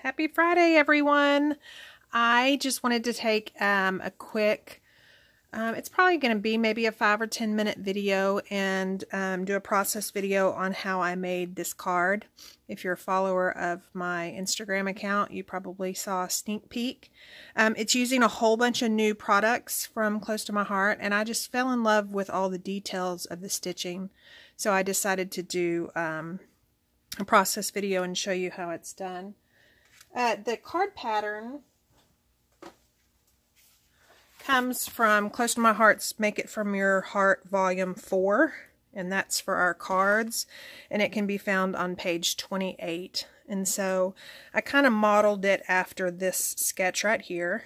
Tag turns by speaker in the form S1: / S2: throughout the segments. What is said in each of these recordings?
S1: Happy Friday, everyone. I just wanted to take a quick, it's probably going to be maybe a 5 or 10 minute video and do a process video on how I made this card. If you're a follower of my Instagram account, you probably saw a sneak peek. It's using a whole bunch of new products from Close to My Heart, and I just fell in love with all the details of the stitching. So I decided to do a process video and show you how it's done. The card pattern comes from Close to My Heart's Make It From Your Heart Volume 4, and that's for our cards, and it can be found on page 28. And so I kind of modeled it after this sketch right here.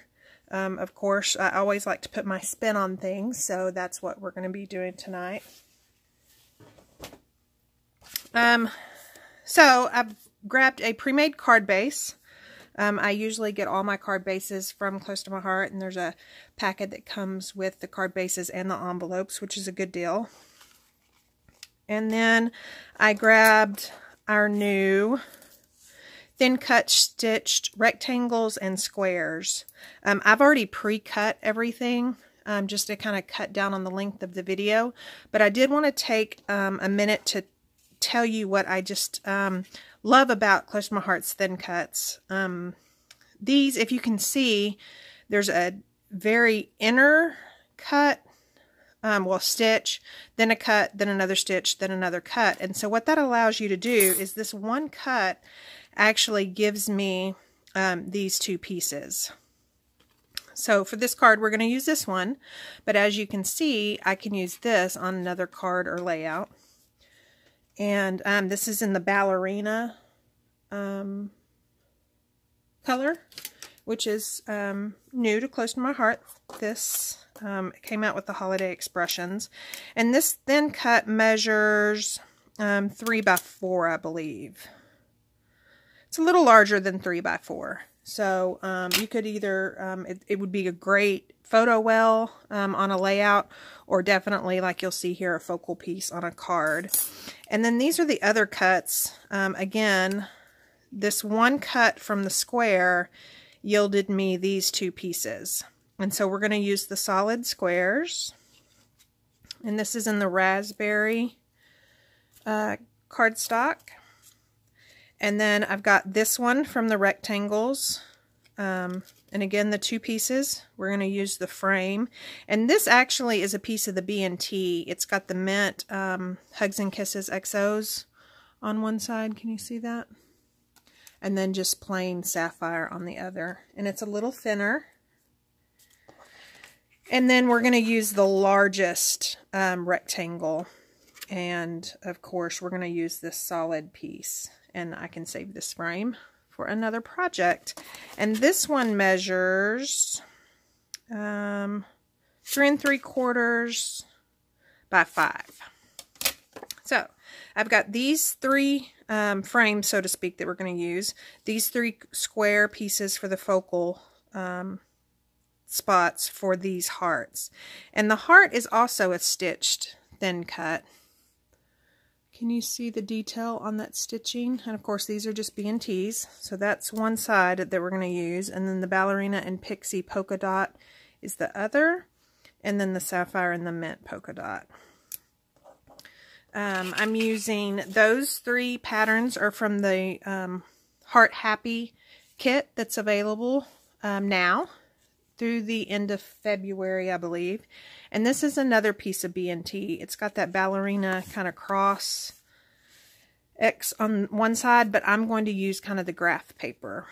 S1: Of course, I always like to put my spin on things, so that's what we're going to be doing tonight. So I've grabbed a pre-made card base. I usually get all my card bases from Close to My Heart, and there's a packet that comes with the card bases and the envelopes, which is a good deal. And then I grabbed our new Thin Cut stitched rectangles and squares. I've already pre-cut everything just to kind of cut down on the length of the video, but I did want to take a minute to tell you what I just love about Close to My Heart's Thin Cuts. These, if you can see, there's a very inner cut, stitch, then a cut, then another stitch, then another cut. And so what that allows you to do is this one cut actually gives me these two pieces. So for this card, we're going to use this one, but as you can see, I can use this on another card or layout. And this is in the ballerina color, which is new to Close to My Heart. This came out with the holiday expressions. And this thin cut measures 3 by 4, I believe. It's a little larger than 3 by 4. So you could either, it would be a great photo well on a layout, or definitely, like you'll see here, a focal piece on a card. And then these are the other cuts. Again, this one cut from the square yielded me these two pieces. And so we're going to use the solid squares. And this is in the raspberry cardstock. And then I've got this one from the rectangles. And again, the two pieces, we're going to use the frame. And this actually is a piece of the B&T. It's got the mint Hugs and Kisses XOs on one side. Can you see that? And then just plain sapphire on the other. And it's a little thinner. And then we're going to use the largest rectangle. And of course, we're going to use this solid piece. And I can save this frame for another project. And this one measures 3 3/4 by 5. So I've got these 3 frames, so to speak, that we're going to use. These 3 square pieces for the focal spots for these hearts. And the heart is also a stitched thin cut. Can you see the detail on that stitching? And of course, these are just B&Ts. So that's one side that we're going to use. And then the ballerina and pixie polka dot is the other. And then the sapphire and the mint polka dot. I'm using those 3 patterns are from the Heart Happy kit that's available now through the end of February, I believe. And this is another piece of B&T. It's got that ballerina kind of cross X on one side, but I'm going to use kind of the graph paper.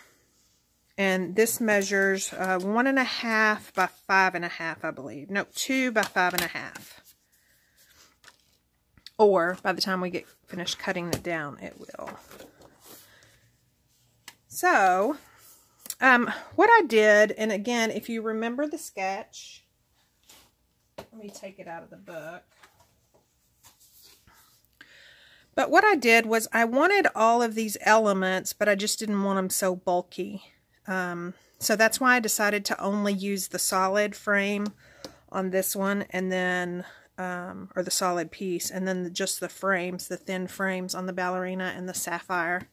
S1: And this measures 1.5 by 5.5, I believe. No, 2 by 5.5. Or by the time we get finished cutting it down, it will. So what I did, and again, if you remember the sketch, let me take it out of the book. But what I did was I wanted all of these elements, but I just didn't want them so bulky. So that's why I decided to only use the solid frame on this one, and then, or the solid piece, and then just the frames, the thin frames on the ballerina and the sapphire.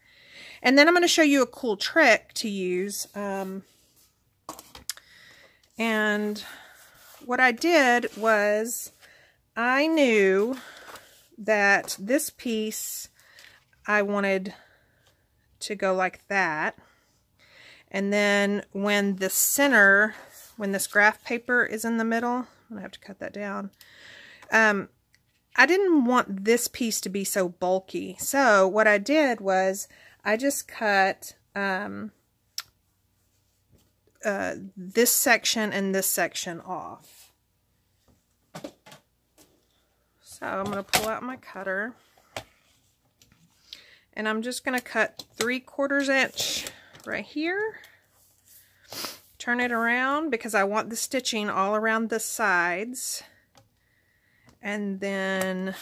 S1: And then I'm going to show you a cool trick to use. And what I did was I knew that this piece I wanted to go like that. And then when the center, when this graph paper is in the middle, I'm going to have to cut that down. I didn't want this piece to be so bulky. So what I did was I just cut this section and this section off. So I'm going to pull out my cutter and I'm just going to cut 3/4 inch right here. Turn it around because I want the stitching all around the sides, and then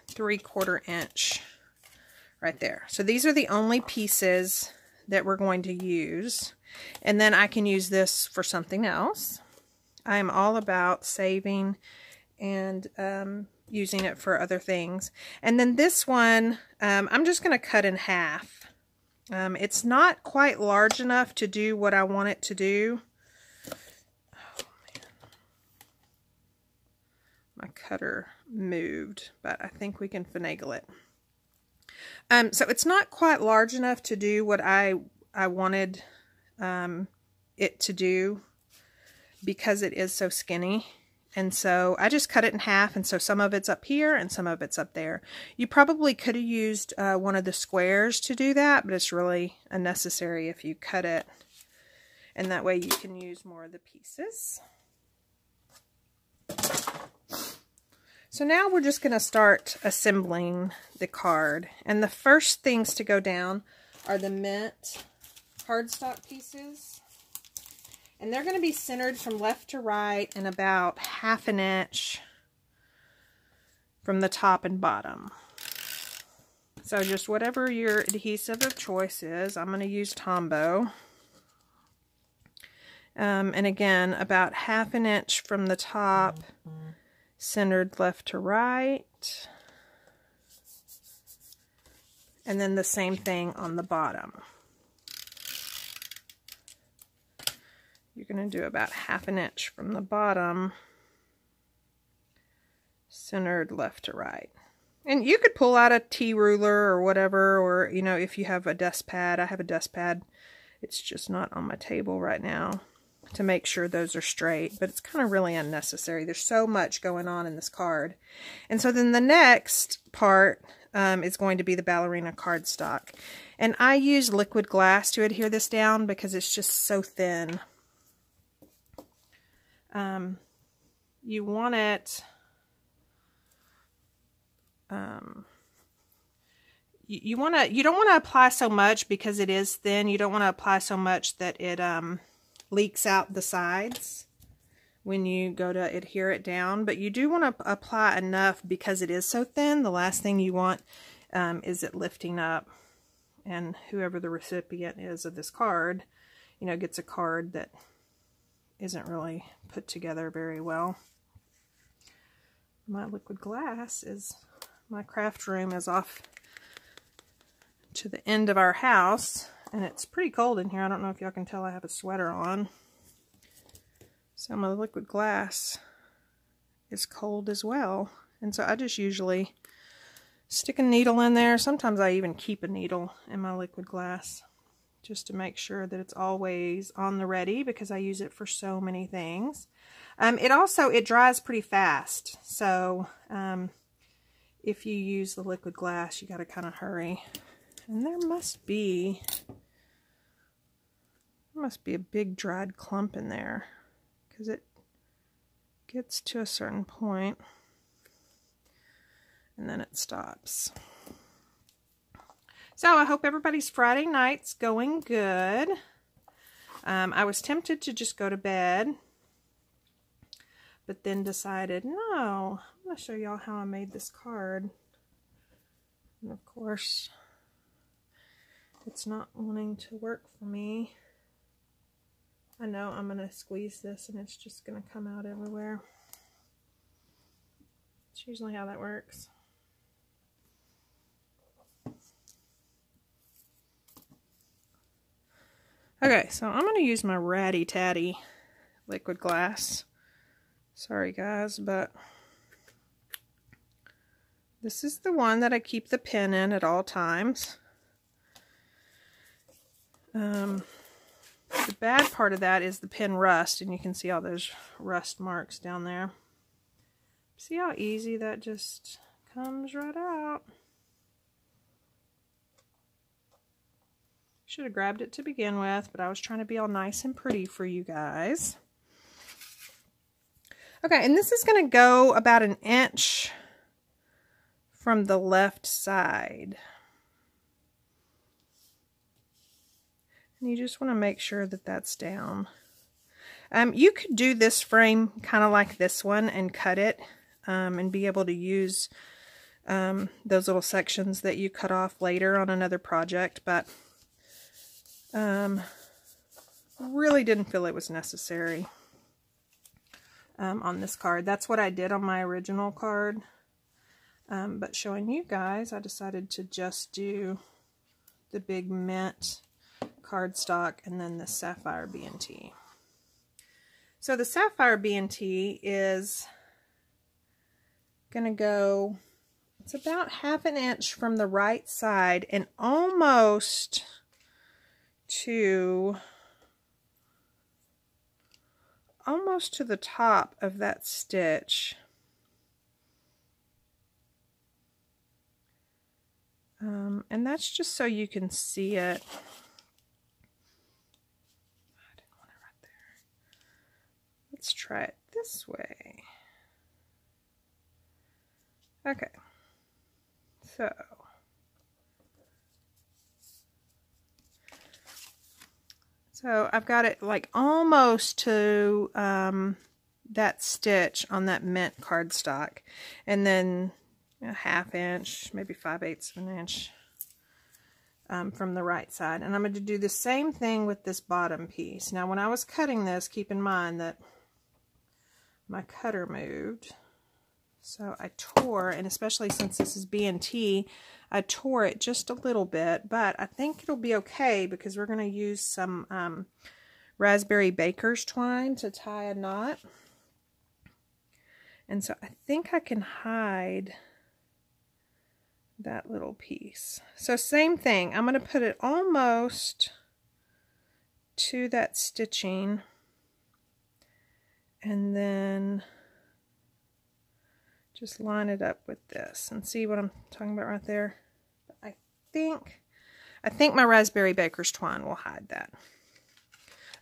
S1: 3/4 inch right there. So these are the only pieces that we're going to use, and then I can use this for something else. I'm all about saving and using it for other things. And then this one, I'm just going to cut in half. It's not quite large enough to do what I want it to do. Oh, man. My cutter moved, but I think we can finagle it. So it's not quite large enough to do what I wanted it to do because it is so skinny. And so I just cut it in half, and so some of it's up here and some of it's up there. You probably could have used one of the squares to do that, but it's really unnecessary if you cut it. And that way you can use more of the pieces. So now we're just going to start assembling the card. And the first things to go down are the mint cardstock pieces. And they're going to be centered from left to right and about 1/2 inch from the top and bottom. So just whatever your adhesive of choice is, I'm going to use Tombow. And again, about 1/2 inch from the top, centered left to right. And then the same thing on the bottom. You're going to do about 1/2 inch from the bottom, centered left to right. And you could pull out a T-ruler or whatever, or, you know, if you have a dust pad. I have a dust pad. It's just not on my table right now to make sure those are straight, but it's kind of really unnecessary. There's so much going on in this card. And so then the next part is going to be the ballerina cardstock. And I use liquid glass to adhere this down because it's just so thin. You want it, you don't want to apply so much because it is thin. You don't want to apply so much that it leaks out the sides when you go to adhere it down, but you do want to apply enough because it is so thin. The last thing you want is it lifting up, and whoever the recipient is of this card, you know, gets a card that isn't really put together very well. My liquid glass is, my craft room is off to the end of our house, and it's pretty cold in here. I don't know if y'all can tell I have a sweater on. So my liquid glass is cold as well. And so I just usually stick a needle in there. Sometimes I even keep a needle in my liquid glass just to make sure that it's always on the ready because I use it for so many things. It dries pretty fast. So if you use the liquid glass, you got to kind of hurry. And there must be a big dried clump in there because it gets to a certain point and then it stops. So I hope everybody's Friday night's going good. I was tempted to just go to bed, but then decided, no, I'm going to show y'all how I made this card. And of course, it's not wanting to work for me. I know I'm going to squeeze this and it's just going to come out everywhere. It's usually how that works. Okay, so I'm going to use my Ratty Tatty liquid glass. Sorry guys, but this is the one that I keep the pen in at all times. The bad part of that is the pen rust, and you can see all those rust marks down there. See how easy that just comes right out. Should have grabbed it to begin with, but I was trying to be all nice and pretty for you guys. Okay, and this is going to go about 1 inch from the left side. And you just want to make sure that that's down. You could do this frame kind of like this one and cut it and be able to use those little sections that you cut off later on another project, but really didn't feel it was necessary on this card. That's what I did on my original card, but showing you guys, I decided to just do the big mint cardstock and then the sapphire B&T. So the sapphire B&T is gonna go, it's about 1/2 inch from the right side and almost to the top of that stitch. And that's just so you can see it. I didn't want it right there. Let's try it this way. Okay. So I've got it like almost to that stitch on that mint cardstock, and then 1/2 inch, maybe 5/8 of an inch from the right side. And I'm going to do the same thing with this bottom piece. Now when I was cutting this, keep in mind that my cutter moved. So I tore, and especially since this is B&T, I tore it just a little bit, but I think it'll be okay because we're going to use some raspberry baker's twine to tie a knot. And so I think I can hide that little piece. So same thing, I'm going to put it almost to that stitching, and then just line it up with this and see what I'm talking about right there. I think my raspberry baker's twine will hide that.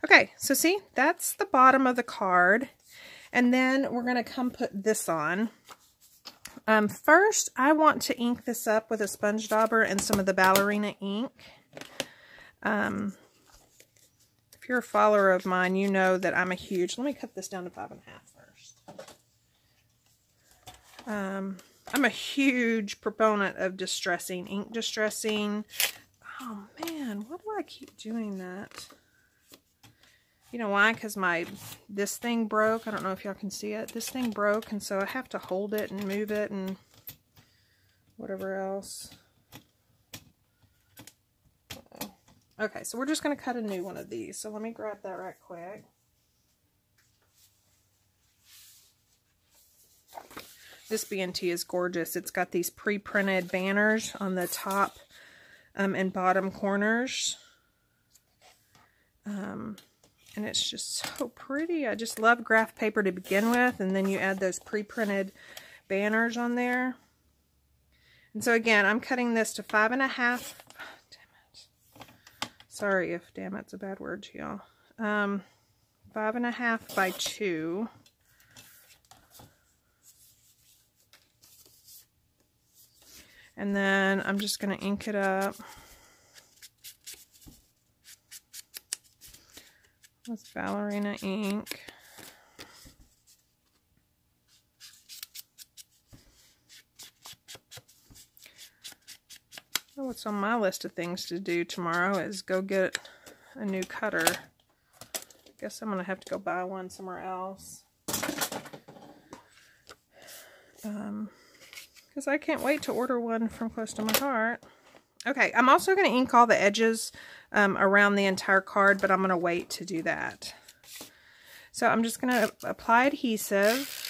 S1: Okay, so see, that's the bottom of the card. And then we're going to come put this on. First, I want to ink this up with a sponge dauber and some of the ballerina ink. If you're a follower of mine, you know that I'm a huge, let me cut this down to 5.5 first. I'm a huge proponent of distressing, ink distressing. Oh man, why do I keep doing that? You know why? Because this thing broke. I don't know if y'all can see it. This thing broke, and so I have to hold it and move it and whatever else. Okay, so we're just going to cut a new one of these. So let me grab that right quick. This B&T is gorgeous. It's got these pre-printed banners on the top and bottom corners. And it's just so pretty. I just love graph paper to begin with, and then you add those pre-printed banners on there. And so again, I'm cutting this to 5.5. Damn it. Sorry if damn it's a bad word to y'all. 5.5 by 2. And then I'm just going to ink it up with ballerina ink. Well, what's on my list of things to do tomorrow is go get a new cutter. I guess I'm going to have to go buy one somewhere else. Because I can't wait to order one from Close to My Heart. Okay, I'm also going to ink all the edges around the entire card, but I'm going to wait to do that. So I'm just going to apply adhesive.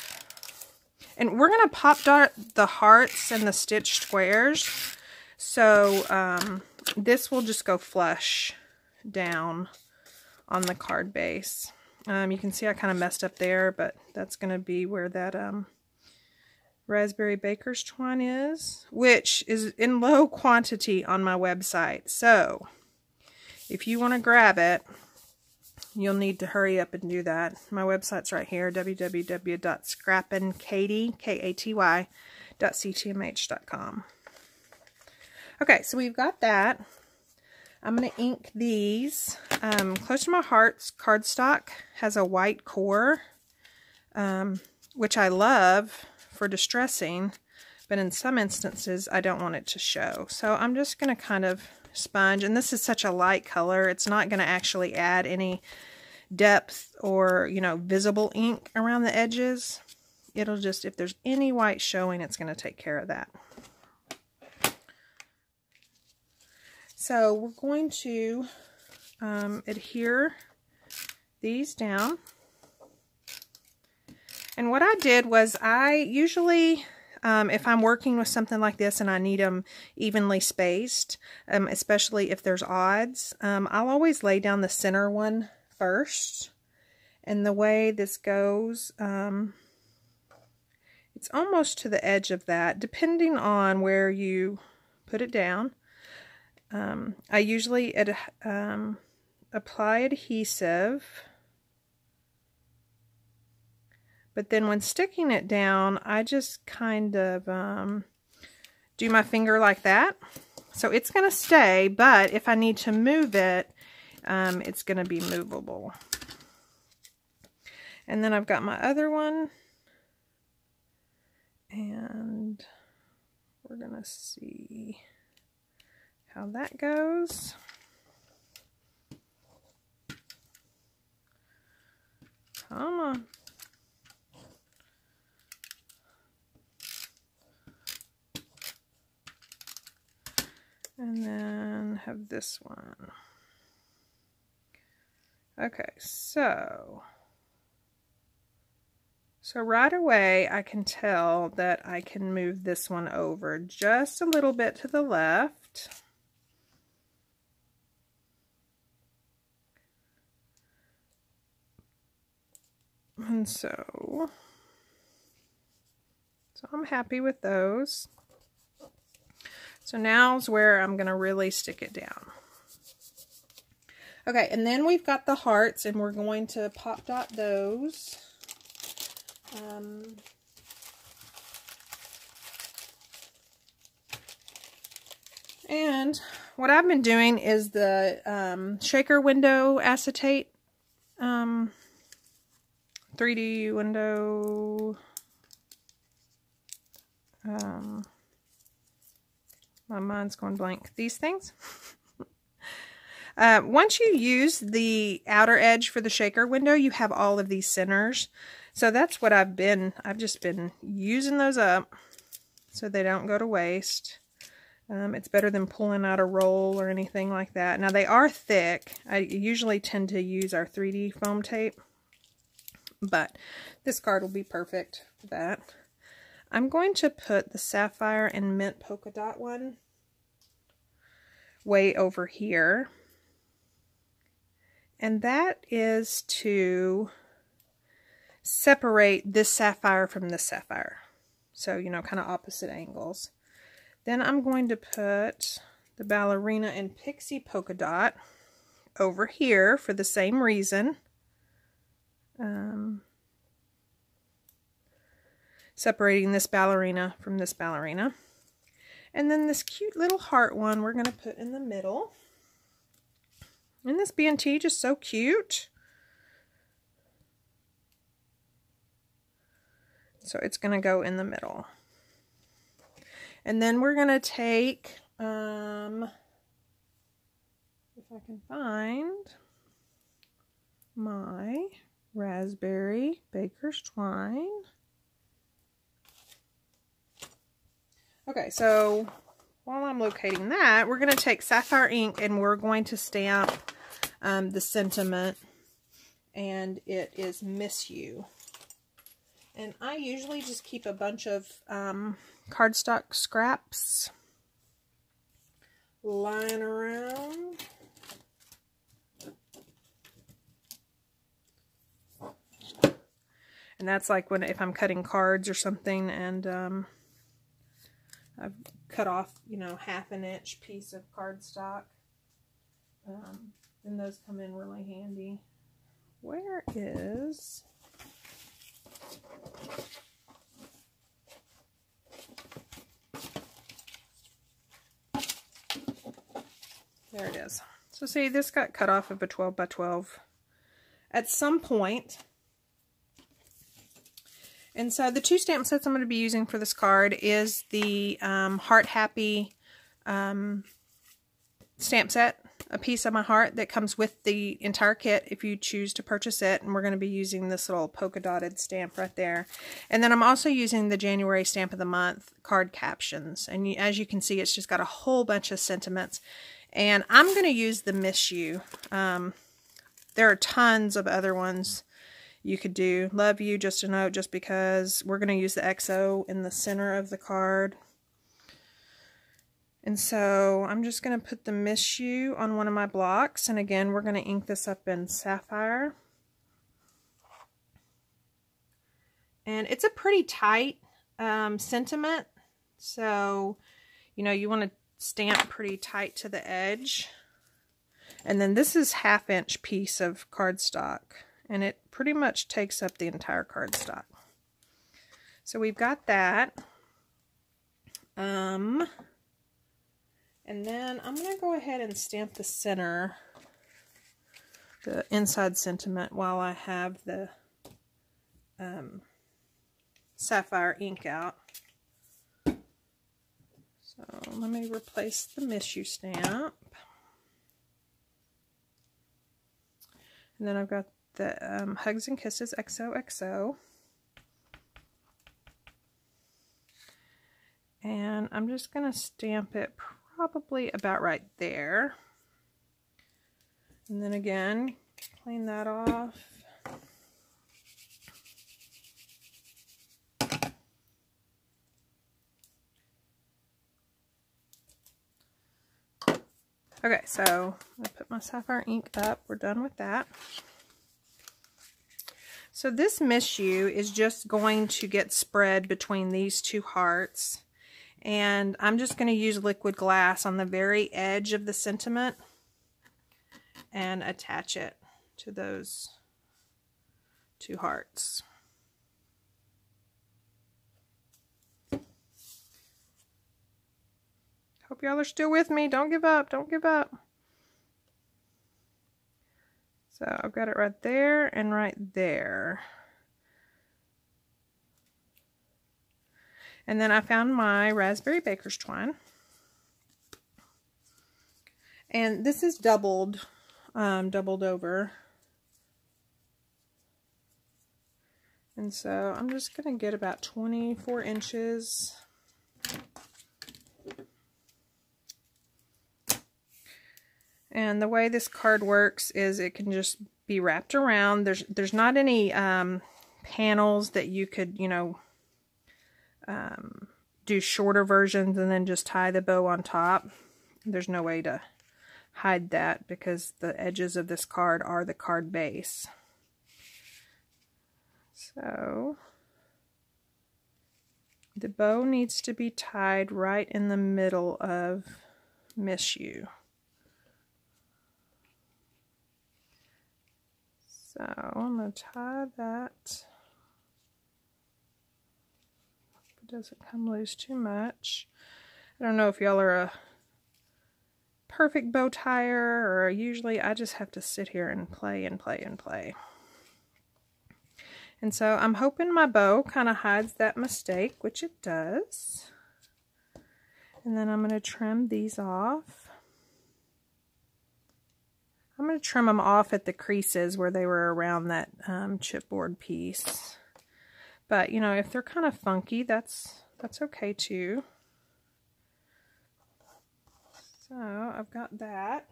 S1: And we're going to pop dot the hearts and the stitched squares. So this will just go flush down on the card base. You can see I kind of messed up there, but that's going to be where that raspberry baker's twine is, which is in low quantity on my website. So if you want to grab it, you'll need to hurry up and do that. My website's right here, www.scrappinkaty.ctmh.com. Okay, so we've got that. I'm going to ink these. Close to My Heart's cardstock has a white core, which I love for distressing, but in some instances I don't want it to show. So I'm just going to kind of sponge, and this is such a light color, it's not going to actually add any depth or, you know, visible ink around the edges. It'll just, if there's any white showing, it's going to take care of that. So we're going to adhere these down. And what I did was I usually, if I'm working with something like this and I need them evenly spaced, especially if there's odds, I'll always lay down the center one first. And the way this goes, it's almost to the edge of that, depending on where you put it down. I usually apply adhesive, but then when sticking it down, I just kind of do my finger like that. So it's going to stay, but if I need to move it, it's going to be movable. And then I've got my other one, and we're going to see how that goes. Come on. And then have this one. Okay, so right away I can tell that I can move this one over just a little bit to the left. And so I'm happy with those. So now's where I'm going to really stick it down. Okay, and then we've got the hearts, and we're going to pop dot those. And what I've been doing is the shaker window acetate 3D window. My mind's going blank. These things. Once you use the outer edge for the shaker window, you have all of these centers. So that's what I've just been using those up so they don't go to waste. It's better than pulling out a roll or anything like that. Now they are thick. I usually tend to use our 3D foam tape, but this card will be perfect for that. I'm going to put the sapphire and mint polka dot one way over here. And that is to separate this sapphire from this sapphire. So, you know, kind of opposite angles. Then I'm going to put the ballerina and pixie polka dot over here for the same reason. Separating this ballerina from this ballerina. And then this cute little heart one we're going to put in the middle. And this B&T just so cute. So it's going to go in the middle. And then we're going to take, if I can find my raspberry baker's twine. Okay, so while I'm locating that, we're going to take sapphire ink and we're going to stamp the sentiment, and it is Miss You. And I usually just keep a bunch of cardstock scraps lying around. And that's like if I'm cutting cards or something and I've cut off, you know, ½ inch piece of cardstock. Then those come in really handy. Where is... There it is. So see, this got cut off of a 12 by 12 at some point. And so the 2 stamp sets I'm going to be using for this card is the Heart Happy stamp set, a piece of my heart that comes with the entire kit if you choose to purchase it. And we're going to be using this little polka dotted stamp right there. And then I'm also using the January stamp of the month card Captions. And as you can see, it's just got a whole bunch of sentiments. And I'm going to use the Miss You. There are tons of other ones you could do. Love You, Just a Note, Just Because. We're going to use the XO in the center of the card. And so I'm just going to put the Miss You on one of my blocks. And again, we're going to ink this up in sapphire. And it's a pretty tight sentiment. So, you know, you want to stamp pretty tight to the edge. And then this is ½ inch piece of cardstock. And it pretty much takes up the entire cardstock. So we've got that. And then I'm going to go ahead and stamp the center, the inside sentiment, while I have the sapphire ink out. So let me replace the Miss You stamp. And then I've got the Hugs and Kisses XOXO. And I'm just going to stamp it probably about right there. And then again, clean that off. Okay, so I put my sapphire ink up. We're done with that. So this Miss You is just going to get spread between these 2 hearts. And I'm just going to use liquid glass on the very edge of the sentiment and attach it to those 2 hearts. Hope y'all are still with me. Don't give up. Don't give up. So I've got it right there and right there. And then I found my Raspberry Baker's Twine. And this is doubled over. And so I'm just going to get about 24 inches. And the way this card works is it can just be wrapped around. There's not any panels that you could, you know, do shorter versions and then just tie the bow on top. There's no way to hide that because the edges of this card are the card base. So the bow needs to be tied right in the middle of Miss You. So I'm going to tie that. It doesn't come loose too much. I don't know if y'all are a perfect bow tire, or usually I just have to sit here and play and play and play. And so I'm hoping my bow kind of hides that mistake, which it does. And then I'm going to trim these off. I'm going to trim them off at the creases where they were around that chipboard piece. But, you know, if they're kind of funky, that's okay too. So I've got that.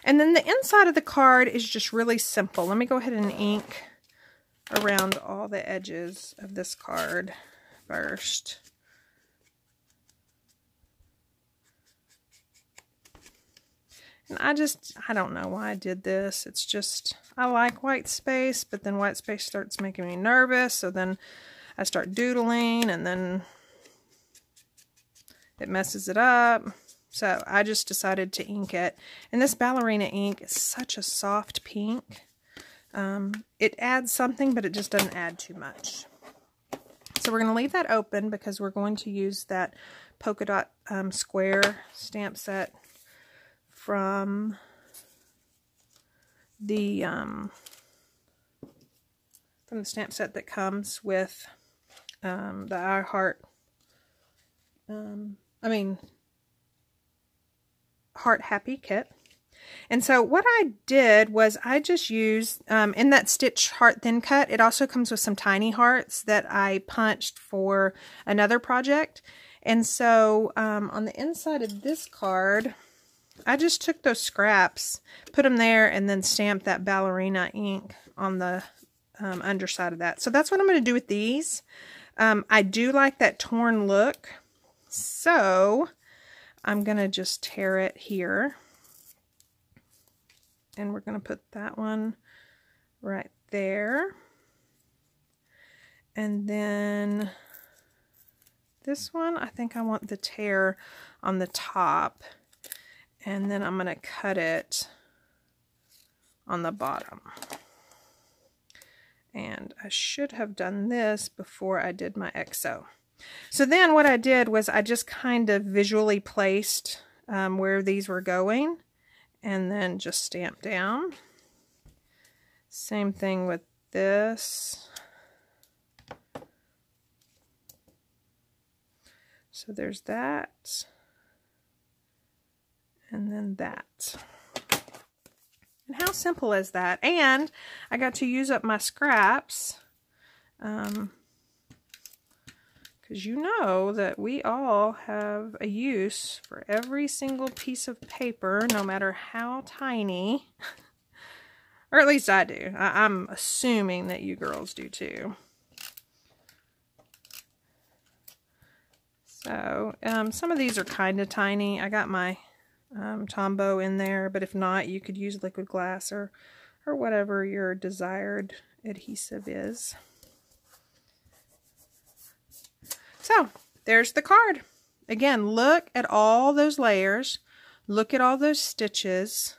S1: And then the inside of the card is just really simple. Let me go ahead and ink around all the edges of this card first. And I don't know why I did this. It's just, I like white space, but then white space starts making me nervous. So then I start doodling and then it messes it up. So I just decided to ink it. And this ballerina ink is such a soft pink. It adds something, but it just doesn't add too much. So we're going to leave that open because we're going to use that polka dot square stamp set from the stamp set that comes with the I Heart, Heart Happy kit. And so what I did was I just used, in that Stitch Heart Thin Cut, it also comes with some tiny hearts that I punched for another project. And so on the inside of this card, I just took those scraps, put them there, and then stamped that ballerina ink on the underside of that. So that's what I'm going to do with these. I do like that torn look, so I'm going to just tear it here. And we're going to put that one right there. And then this one, I think I want the tear on the top. And then I'm going to cut it on the bottom. And I should have done this before I did my XO. So then what I did was I just kind of visually placed where these were going. And then just stamp down. Same thing with this. So there's that. And then that. And how simple is that? And I got to use up my scraps. Because you know that we all have a use for every single piece of paper, no matter how tiny. Or at least I do. I'm assuming that you girls do too. So, some of these are kind of tiny. I got my Tombow in there, but if not, you could use liquid glass or whatever your desired adhesive is. So, there's the card. Again, look at all those layers. Look at all those stitches.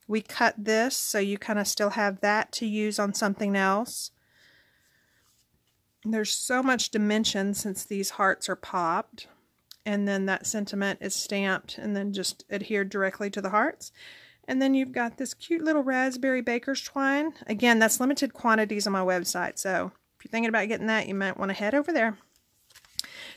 S1: We cut this, so you kind of still have that to use on something else. There's so much dimension since these hearts are popped. And then that sentiment is stamped and then just adhered directly to the hearts. And then you've got this cute little raspberry baker's twine. Again, that's limited quantities on my website. So if you're thinking about getting that, you might want to head over there.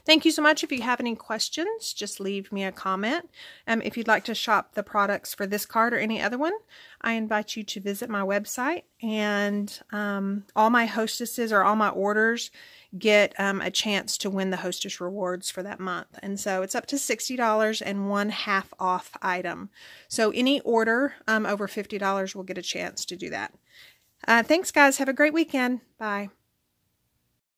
S1: Thank you so much. If you have any questions, just leave me a comment. If you'd like to shop the products for this card or any other one, I invite you to visit my website. And all my hostesses or all my orders get a chance to win the hostess rewards for that month. And so it's up to $60 and 1/2 off item. So any order over $50 will get a chance to do that. Thanks, guys. Have a great weekend. Bye.